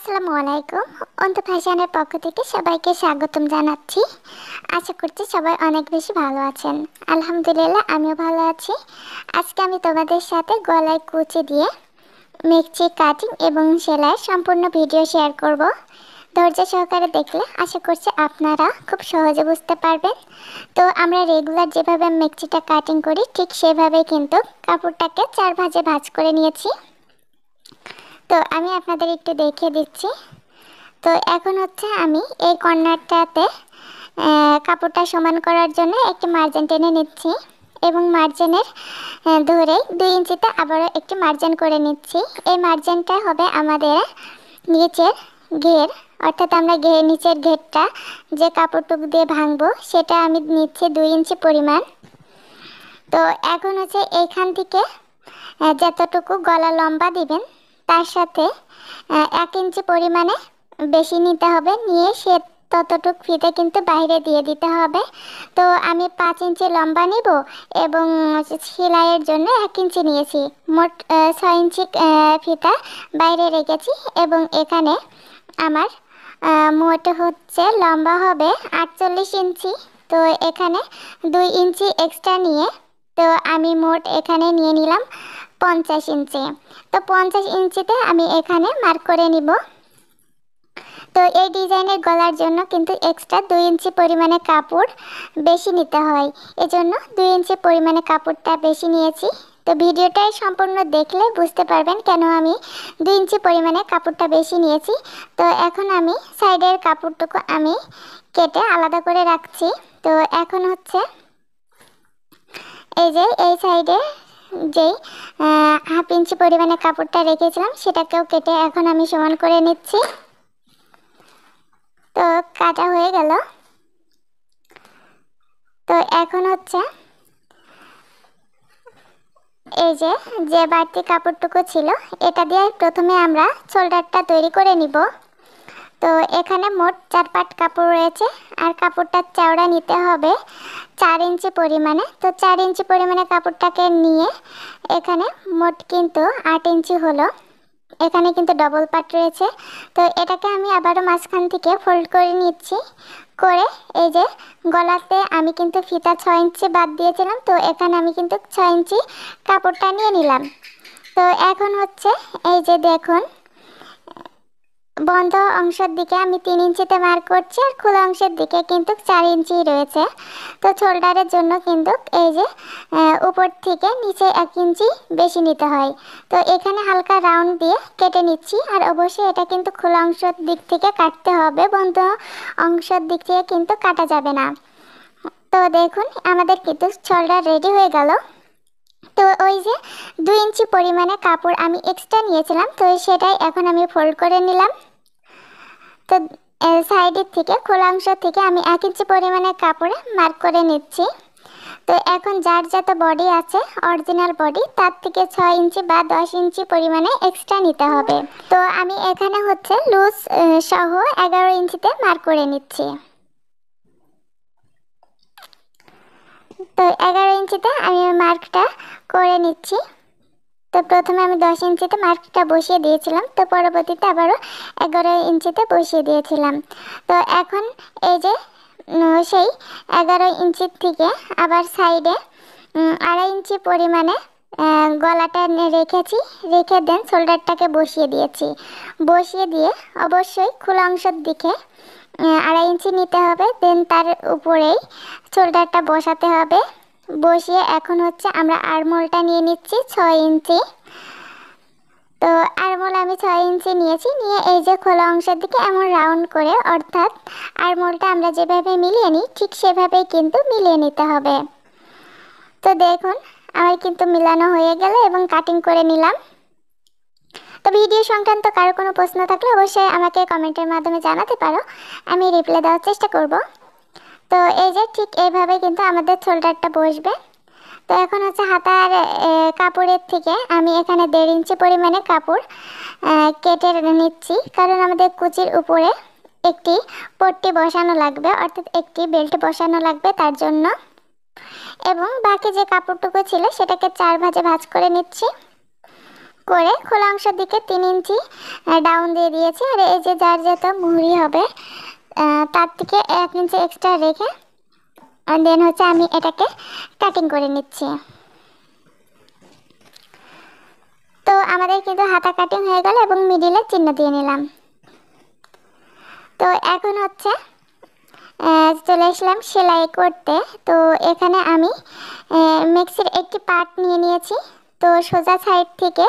আসসালামু আলাইকুম। অন্ত ফ্যাশনের পক্ষ থেকে সবাইকে স্বাগতম জানাচ্ছি। আশা করছি সবাই অনেক বেশি ভালো আছেন। আলহামদুলিল্লাহ আমিও ভালো আছি। আজকে আমি তোমাদের সাথে গলায় কুচি দিয়ে মেক্সি কাটিং এবং সেলাইয়ের সম্পূর্ণ ভিডিও শেয়ার করব। ধৈর্য সহকারে দেখলে আশা করছি আপনারা খুব সহজে বুঝতে পারবেন। তো আমরা রেগুলার যেভাবে মেক্সিটা কাটিং করি ঠিক সেভাবেই কিন্তু কাপড়টাকে 4 ভাঁজে ভাঁজ করে নিয়েছি। তো আমি আপনাদের একটু দেখিয়ে দিচ্ছি। তো এখন হচ্ছে আমি এই কর্নারটাতে কাপড়টা সমান করার জন্য একটি মার্জিন টেনে নিচ্ছি এবং মার্জিনের ধরে 2 ইঞ্চিতে আবারও একটি মার্জিন করে নিচ্ছি। এই মার্জিনটা হবে আমাদের নিচের ঘের, অর্থাৎ আমরা নিচের ঘেরটা যে কাপড়টুকু দিয়ে ভাঙবো সেটা আমি নিচ্ছি 2 ইঞ্চি পরিমাণ। তো এখন হচ্ছে এইখান থেকে যতটুকু গলা লম্বা দিবেন তার সাথে 1 ইঞ্চি পরিমাণে বেশি নিতে হবে, নিয়ে সে ততটুক ফিতে কিন্তু বাইরে দিয়ে দিতে হবে। তো আমি 5 ইঞ্চি লম্বা নিব এবং সেলাইয়ের জন্য 1 ইঞ্চি নিয়েছি, মোট 6 ইঞ্চি ফিতা বাইরে রেখেছি এবং এখানে আমার মোট হচ্ছে লম্বা হবে 48 ইঞ্চি। তো এখানে 2 ইঞ্চি এক্সট্রা নিয়ে তো আমি মোট এখানে নিয়ে নিলাম 50 ইঞ্চি। তো 50 ইঞ্চিতে আমি এখানে মার্ক করে নিব। তো এই ডিজাইনের গলার জন্য কিন্তু এক্সট্রা 2 ইঞ্চি পরিমাণে কাপড় বেশি নিতে হয়, এজন্য 2 ইঞ্চি পরিমাণে কাপড়টা বেশি নিয়েছি। তো ভিডিওটাই সম্পূর্ণ দেখলে বুঝতে পারবেন কেন আমি 2 ইঞ্চি পরিমাণে কাপড়টা বেশি নিয়েছি। তো এখন আমি সাইডের কাপড়টুকু আমি কেটে আলাদা করে রাখছি। তো এখন হচ্ছে এই যে এই সাইডে যেই 1/2 ইঞ্চি পরিমাণে কাপড়টা রেখেছিলাম সেটাকেও কেটে এখন আমি সমান করে নিচ্ছি। তো কাটা হয়ে গেল। তো এখন হচ্ছে এই যে বাড়তি কাপড়টুকু ছিল এটা দিয়ে প্রথমে আমরা শোল্ডারটা তৈরি করে নিব। তো এখানে মোট 4 পাট কাপড় রয়েছে আর কাপড়টার চওড়া নিতে হবে 4 ইঞ্চি পরিমাণে। তো 4 ইঞ্চি পরিমাণে কাপড়টাকে নিয়ে এখানে মোট কিন্তু 8 ইঞ্চি হলো। এখানে কিন্তু ডবল পাট রয়েছে। তো এটাকে আমি আবারও মাঝখান থেকে ফোল্ড করে নিচ্ছি, করে এই যে গলাতে আমি কিন্তু ফিতা 6 ইঞ্চি বাদ দিয়েছিলাম, তো এখানে আমি কিন্তু 6 ইঞ্চি কাপড়টা নিয়ে নিলাম। তো এখন হচ্ছে এই যে দেখুন বন্ধ অংশের দিকে আমি 3 ইঞ্চিতে মার্ক করছি আর খোলা অংশের দিকে কিন্তু 4 ইঞ্চি রয়েছে। তো শোল্ডারের জন্য কিন্তু এই যে উপর থেকে নিচে 1 ইঞ্চি বেশি নিতে হয়। তো এখানে হালকা রাউন্ড দিয়ে কেটে নিচ্ছি, আর অবশ্যই এটা কিন্তু খোলা অংশের দিক থেকে কাটতে হবে, বন্ধ অংশের দিক থেকে কিন্তু কাটা যাবে না। তো দেখুন আমাদের কিন্তু শোল্ডার রেডি হয়ে গেল। তো ওই যে 2 ইঞ্চি পরিমাণে কাপড় আমি এক্সট্রা নিয়েছিলাম, তো সেটাই এখন আমি ফোল্ড করে নিলাম। তো সাইডের থেকে খোলা অংশ থেকে আমি 1 ইঞ্চি পরিমাণে কাপড়ে মার্ক করে নিচ্ছি। তো এখন যার যত বডি আছে অরিজিনাল বডি তার থেকে 6 ইঞ্চি বা 10 ইঞ্চি পরিমাণে এক্সট্রা নিতে হবে। তো আমি এখানে হচ্ছে লুজ সহ 11 ইঞ্চিতে মার্ক করে নিচ্ছি। তো 11 ইঞ্চিতে আমি মার্কটা করে নিচ্ছি। তো প্রথমে আমি 10 ইঞ্চিতে মার্কটা বসিয়ে দিয়েছিলাম, তো পরবর্তীতে আবারও 11 ইঞ্চিতে বসিয়ে দিয়েছিলাম। তো এখন এই যে সেই 11 ইঞ্চির থেকে আবার সাইডে 2.5 ইঞ্চি পরিমাণে গলাটা রেখেছি, রেখে দেন শোল্ডারটাকে বসিয়ে দিয়েছি। বসিয়ে দিয়ে অবশ্যই খোলা অংশের দিকে 2.5 ইঞ্চি নিতে হবে, দেন তার উপরেই শোল্ডারটা বসাতে হবে। বসিয়ে এখন হচ্ছে আমরা আরমোলটা নিয়ে নিচ্ছি 6 ইঞ্চি। তো আরমোল আমি 6 ইঞ্চি নিয়েছি, নিয়ে এই যে খোলা অংশের দিকে এমন রাউন্ড করে, অর্থাৎ আরমোলটা আমরা যেভাবে মিলিয়ে নিই ঠিক সেভাবেই কিন্তু মিলিয়ে নিতে হবে। তো দেখুন আমার কিন্তু মিলানো হয়ে গেল এবং কাটিং করে নিলাম। তো ভিডিও সংক্রান্ত কারো কোনো প্রশ্ন থাকলে অবশ্যই আমাকে কমেন্টের মাধ্যমে জানাতে পারো, আমি রিপ্লাই দেওয়ার চেষ্টা করব। তো এই যে ঠিক এইভাবে কিন্তু আমাদের শোল্ডারটা বসবে। তো এখন হচ্ছে হাতার কাপড়ের থেকে আমি এখানে 1.5 ইঞ্চি পরিমাণে কাপড় কেটে নিচ্ছি, কারণ আমাদের কুচির উপরে একটি পট্টি বসানো লাগবে, অর্থাৎ একটি বেল্ট বসানো লাগবে তার জন্য। এবং বাকি যে কাপড়টুকু ছিল সেটাকে 4 ভাঁজে ভাঁজ করে নিচ্ছি। করে খোলা অংশের দিকে 3 ইঞ্চি ডাউন দিয়ে দিয়েছি। আর এই যে যার যত মুহুরি হবে তার থেকে 1 ইঞ্চি এক্সট্রা রেখে দেন হচ্ছে আমি এটাকে কাটিং করে নিচ্ছি। তো আমাদের কিন্তু হাতা কাটিং হয়ে গেল এবং মিডিলে চিহ্ন দিয়ে নিলাম। তো এখন হচ্ছে চলে আসলাম সেলাই করতে। তো এখানে আমি মেক্সির একটি পার্ট নিয়ে নিয়েছি। তো সোজা সাইড থেকে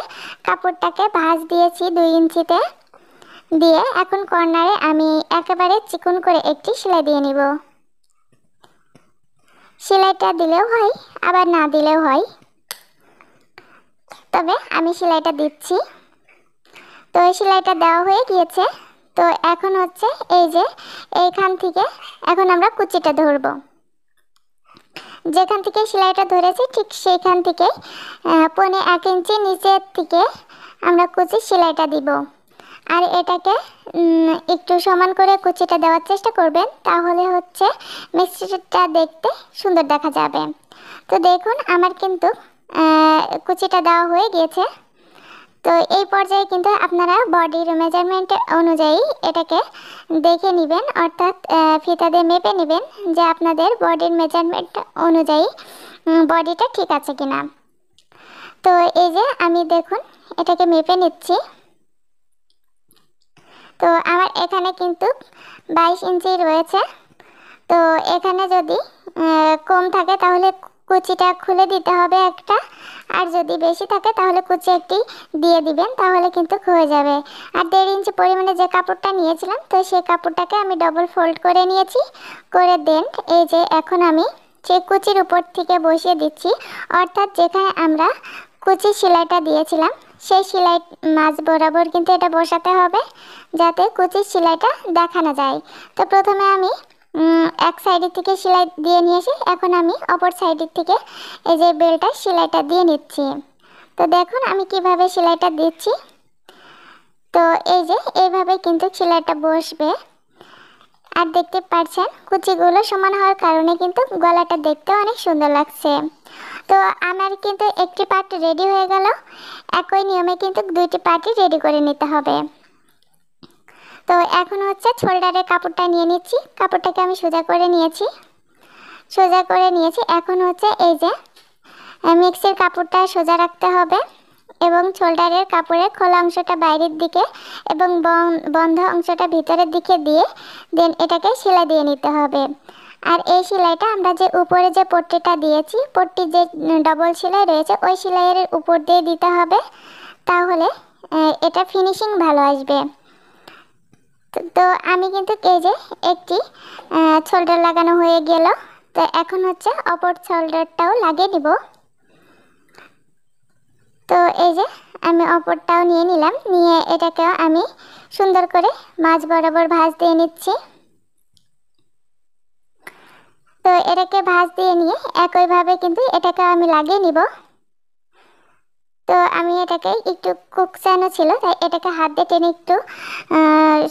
কাপড়টাকে ভাঁজ দিয়েছি 2 ইঞ্চিতে দিয়ে এখন কর্নারে আমি একেবারে চিকন করে একটি সেলাই দিয়ে নিব। সেলাইটা দিলেও হয় আবার না দিলেও হয়, তবে আমি সেলাইটা দিচ্ছি। তো এই সেলাইটা দেওয়া হয়ে গিয়েছে। তো এখন হচ্ছে এই যে এইখান থেকে এখন আমরা কুচিটা ধরব। যেখান থেকে সেলাইটা ধরেছি ঠিক সেইখান থেকে 1.5 ইঞ্চি নিচের থেকে আমরা কুচি সেলাইটা দিব। আর এটাকে একটু সমান করে কুচিটা দেওয়ার চেষ্টা করবেন, তাহলে হচ্ছে মিক্সচারটা দেখতে সুন্দর দেখা যাবে। তো দেখুন আমার কিন্তু কুচিটা দেওয়া হয়ে গিয়েছে। তো এই পর্যায়ে কিন্তু আপনারা বডির মেজারমেন্ট অনুযায়ী এটাকে দেখে নেবেন, অর্থাৎ ফিতা দিয়ে মেপে নেবেন যে আপনাদের বডির মেজারমেন্ট অনুযায়ী বডিটা ঠিক আছে কিনা। তো এই যে আমি দেখুন এটাকে মেপে নিচ্ছি। তো আমার এখানে কিন্তু 22 ইঞ্চি রয়েছে। তো এখানে যদি কম থাকে তাহলে কুচিটা খুলে দিতে হবে একটা, আর যদি বেশি থাকে তাহলে কুচি একটি দিয়ে দিবেন, তাহলে কিন্তু হয়ে যাবে। আর 1.5 ইঞ্চি পরিমাণে যে কাপড়টা নিয়েছিলাম তো সেই কাপড়টাকে আমি ডবল ফোল্ড করে নিয়েছি। করে দেন এই যে এখন আমি সেই কুচির উপর থেকে বসিয়ে দিচ্ছি, অর্থাৎ যেখানে আমরা কুচির সেলাইটা দিয়েছিলাম সেই সেলাই মাঝ বরাবর কিন্তু এটা বসাতে হবে যাতে কুচির সেলাইটা দেখানো যায়। তো প্রথমে আমি এক সাইডের থেকে সেলাই দিয়ে নিয়ে এসে এখন আমি অপর সাইডের থেকে এই যে বেলটা সেলাইটা দিয়ে নিচ্ছি। তো দেখুন আমি কিভাবে সেলাইটা দিচ্ছি। তো এই যে এইভাবে কিন্তু সেলাইটা বসবে। আর দেখতে পাচ্ছেন কুচিগুলো সমান হওয়ার কারণে কিন্তু গলাটা দেখতে অনেক সুন্দর লাগছে। তো আমার কিন্তু একটি পার্ট রেডি হয়ে গেল। একই নিয়মে কিন্তু 2টি পার্টই রেডি করে নিতে হবে। তো এখন হচ্ছে শোল্ডারের কাপড়টা নিয়ে নিচ্ছি। কাপড়টাকে আমি সোজা করে নিয়েছি। এখন হচ্ছে এই যে মিক্সের কাপড়টা সোজা রাখতে হবে এবং শোল্ডারের কাপড়ের খোলা অংশটা বাইরের দিকে এবং বন্ধ অংশটা ভিতরের দিকে দিয়ে দেন এটাকে সেলাই দিয়ে নিতে হবে। আর এই সেলাইটা আমরা যে উপরে যে পট্টিটা দিয়েছি, পট্টির যে ডবল সেলাই রয়েছে ওই সেলাইয়ের উপর দিয়ে দিতে হবে, তাহলে এটা ফিনিশিং ভালো আসবে। তো আমি কিন্তু এই যে একটি শোল্ডার লাগানো হয়ে গেল। তো এখন হচ্ছে অপর শোল্ডারটাও লাগিয়ে দিব। তো এই যে আমি অপরটাও নিয়ে নিলাম, নিয়ে এটাকেও আমি সুন্দর করে মাঝ বরাবর ভাঁজ দিয়ে নিচ্ছি। তো এটাকে ভাঁজ দিয়ে নিয়ে একইভাবে কিন্তু এটাকে আমি লাগিয়ে নিব। তো আমি এটাকে একটু কুকচানো ছিল তাই এটাকে হাত দিয়ে টেনে একটু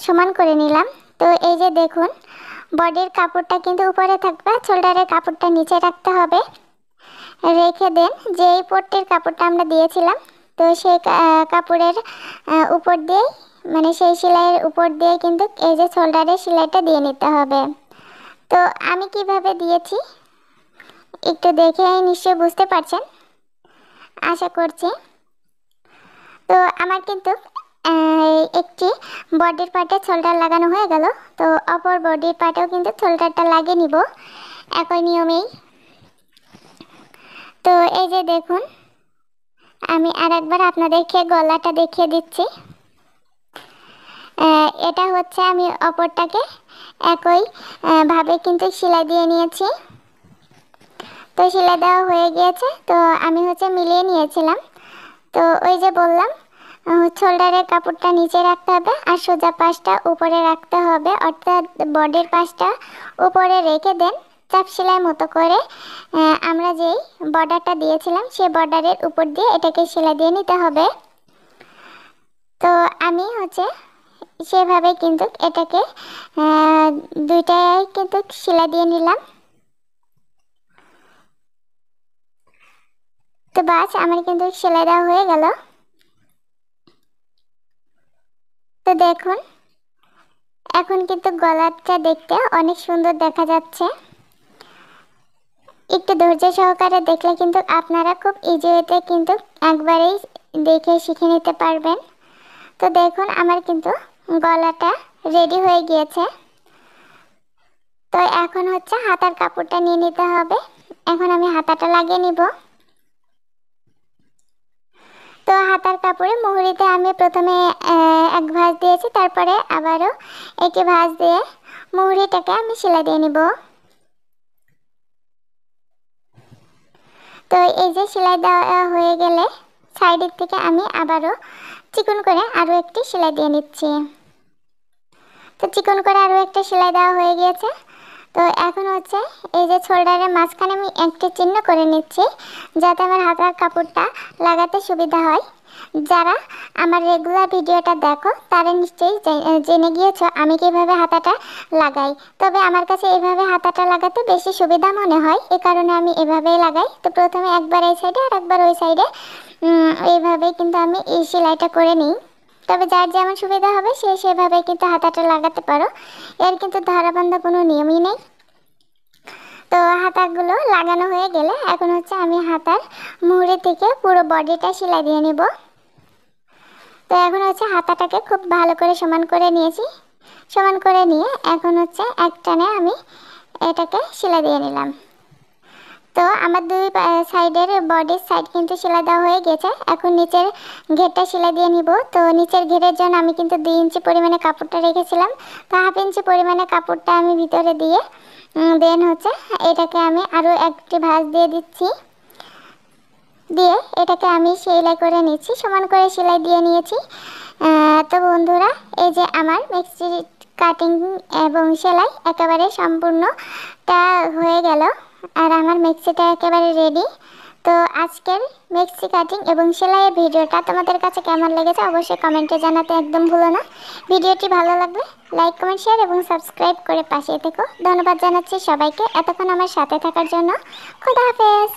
সমান করে নিলাম। তো এই যে দেখুন বডির কাপড়টা কিন্তু উপরে থাকবে, শোল্ডারের কাপড়টা নিচে রাখতে হবে। রেখে দেন যে এই পট্টির কাপড়টা আমরা দিয়েছিলাম তো সেই কাপড়ের উপর দিয়ে মানে সেই সেলাইয়ের উপর দিয়ে কিন্তু এই যে শোল্ডারের সেলাইটা দিয়ে নিতে হবে। তো আমি কিভাবে দিয়েছি একটু দেখে নিশ্চয়ই বুঝতে পারছেন আশা করছি। তো আমার কিন্তু একটি বডির পার্টে শোল্ডার লাগানো হয়ে গেল। তো অপর বডির পার্টেও কিন্তু শোল্ডারটা লাগিয়ে নিব একই নিয়মেই। তো এই যে দেখুন আমি আরেকবার আপনাদেরকে গলাটা দেখিয়ে দিচ্ছি। এটা হচ্ছে আমি অপরটাকে একই ভাবে কিন্তু সেলাই দিয়ে নিয়েছি। তো সেলাই দেওয়া হয়ে গিয়েছে। তো আমি হচ্ছে মিলিয়ে নিয়েছিলাম। তো ওই যে বললাম শোল্ডারের কাপড়টা নিচে রাখতে হবে আর সোজা পাশটা উপরে রাখতে হবে, অর্থাৎ বডির পাশটা উপরে রেখে দেন চাপ সেলাই মতো করে আমরা যেই বর্ডারটা দিয়েছিলাম সেই বর্ডারের উপর দিয়ে এটাকে সেলাই দিয়ে নিতে হবে। তো আমি হচ্ছে সেভাবে কিন্তু এটাকে দুইটাই কিন্তু সেলাই দিয়ে নিলাম। তো বাস আমার কিন্তু সেলাই দেওয়া হয়ে গেল। তো দেখুন এখন কিন্তু গলাটা দেখতে অনেক সুন্দর দেখা যাচ্ছে। একটু ধৈর্য সহকারে দেখলে কিন্তু আপনারা খুব ইজি ওয়েতে কিন্তু একবারেই দেখে শিখে নিতে পারবেন। তো দেখুন আমার কিন্তু গলাটা রেডি হয়ে গিয়েছে। তো এখন হচ্ছে হাতার কাপড়টা নিয়ে নিতে হবে। এখন আমি হাতাটা লাগিয়ে নিব। তো হাতার কাপড়ে মুহুরিতে আমি প্রথমে এক ভাঁজ দিয়েছি, তারপরে আবারও একই ভাঁজ দিয়ে মুহুরিটাকে আমি সেলাই দিয়ে নিব। তো এই যে সেলাই দেওয়া হয়ে গেলে সাইডের থেকে আমি আবারও চিকন করে আরও একটি সেলাই দিয়ে নিচ্ছি। তো চিকন করে আরও একটা সেলাই দেওয়া হয়ে গিয়েছে। তো এখন হচ্ছে এই যে শোল্ডারের মাঝখানে আমি একটা চিহ্ন করে নিচ্ছি, যাতে আমার হাতার কাপড়টা লাগাতে সুবিধা হয়। যারা আমার রেগুলার ভিডিওটা দেখো তারা নিশ্চয়ই জেনে গিয়েছো আমি কীভাবে হাতাটা লাগাই। তবে আমার কাছে এইভাবে হাতাটা লাগাতে বেশি সুবিধা মনে হয়, এ কারণে আমি এভাবেই লাগাই। তো প্রথমে একবার এই সাইডে আর একবার ওই সাইডে এইভাবে কিন্তু আমি এই সেলাইটা করে নিই। তবে যার যেমন সুবিধা হবে সে সেভাবে কিন্তু হাতাটা লাগাতে পারো, এর কিন্তু ধারাবান্ধা কোনো নিয়মই নেই। তো হাতাগুলো লাগানো হয়ে গেলে এখন হচ্ছে আমি হাতার মুহুরি থেকে পুরো বডিটা সেলাই দিয়ে নেব। তো এখন হচ্ছে হাতাটাকে খুব ভালো করে সমান করে নিয়েছি। সমান করে নিয়ে এখন হচ্ছে এক টানে আমি এটাকে সেলাই দিয়ে নিলাম। তো আমার দুই সাইডের বডির সাইড কিন্তু সেলাই দেওয়া হয়ে গেছে। এখন নিচের ঘেরটা সেলাই দিয়ে নিব। তো নিচের ঘেরের জন্য আমি কিন্তু 2 ইঞ্চি পরিমাণে কাপড়টা রেখেছিলাম। তো 1/2 ইঞ্চি পরিমাণে কাপড়টা আমি ভিতরে দিয়ে দেন হচ্ছে এটাকে আমি আরও একটি ভাঁজ দিয়ে দিচ্ছি। দিয়ে এটাকে আমি সেলাই করে নিচ্ছি, সমান করে সেলাই দিয়ে নিয়েছি। তো বন্ধুরা এই যে আমার মেক্সি কাটিং এবং সেলাই একেবারে সম্পূর্ণটা হয়ে গেল, আর আমার মেক্সিটা একেবারে রেডি। তো আজকের মেক্সি কাটিং এবং সেলাইয়ের ভিডিওটা তোমাদের কাছে কেমন লেগেছে অবশ্যই কমেন্টে জানাতে একদম ভুলো না। ভিডিওটি ভালো লাগলে লাইক কমেন্ট শেয়ার এবং সাবস্ক্রাইব করে পাশে থেকো। ধন্যবাদ জানাচ্ছি সবাইকে এতক্ষণ আমার সাথে থাকার জন্য। খোদা হাফেজ।